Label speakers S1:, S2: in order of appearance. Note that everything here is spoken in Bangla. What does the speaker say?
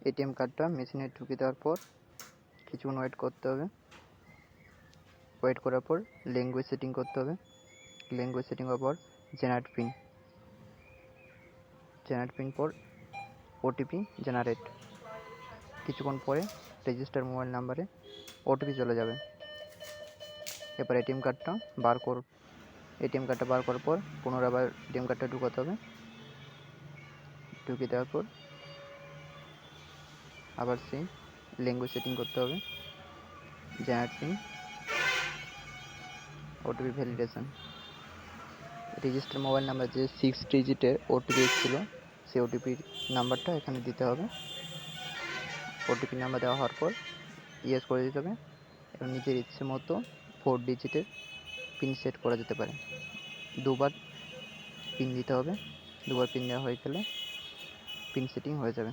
S1: এটিএম কার্ডটা মেশিনে ঢুকিয়ে দেওয়ার পর কিছুক্ষণ ওয়েট করতে হবে। ওয়েট করার পর ল্যাঙ্গুয়েজ সেটিং করতে হবে। ল্যাঙ্গুয়েজ সেটিং হওয়ার পর জেনারেট পিন পর ওটিপি জেনারেট। কিছুক্ষণ পরে রেজিস্টার মোবাইল নাম্বারে ওটিপি চলে যাবে। এরপর এটিএম কার্ডটা বার করার পর পুনরায় আবার এটিএম কার্ডটা ঢুকাতে হবে। ঢুকিয়ে দেওয়ার পর আবার সেই ল্যাঙ্গুয়েজ সেটিং করতে হবে, generate pin, OTP validation. Register mobile number যে 6 ডিজিটের ওটিপি এসেছিল সেই ওটিপির নাম্বারটা এখানে দিতে হবে। ওটিপি নাম্বার দেওয়া হওয়ার পর ইয়েস করে দিতে হবে। এবং নিজের ইচ্ছে মতো 4 ডিজিটের পিন সেট করা যেতে পারে। দুবার পিন দিতে হবে। দুবার পিন দেওয়া হয়ে গেলে পিন সেটিং হয়ে যাবে।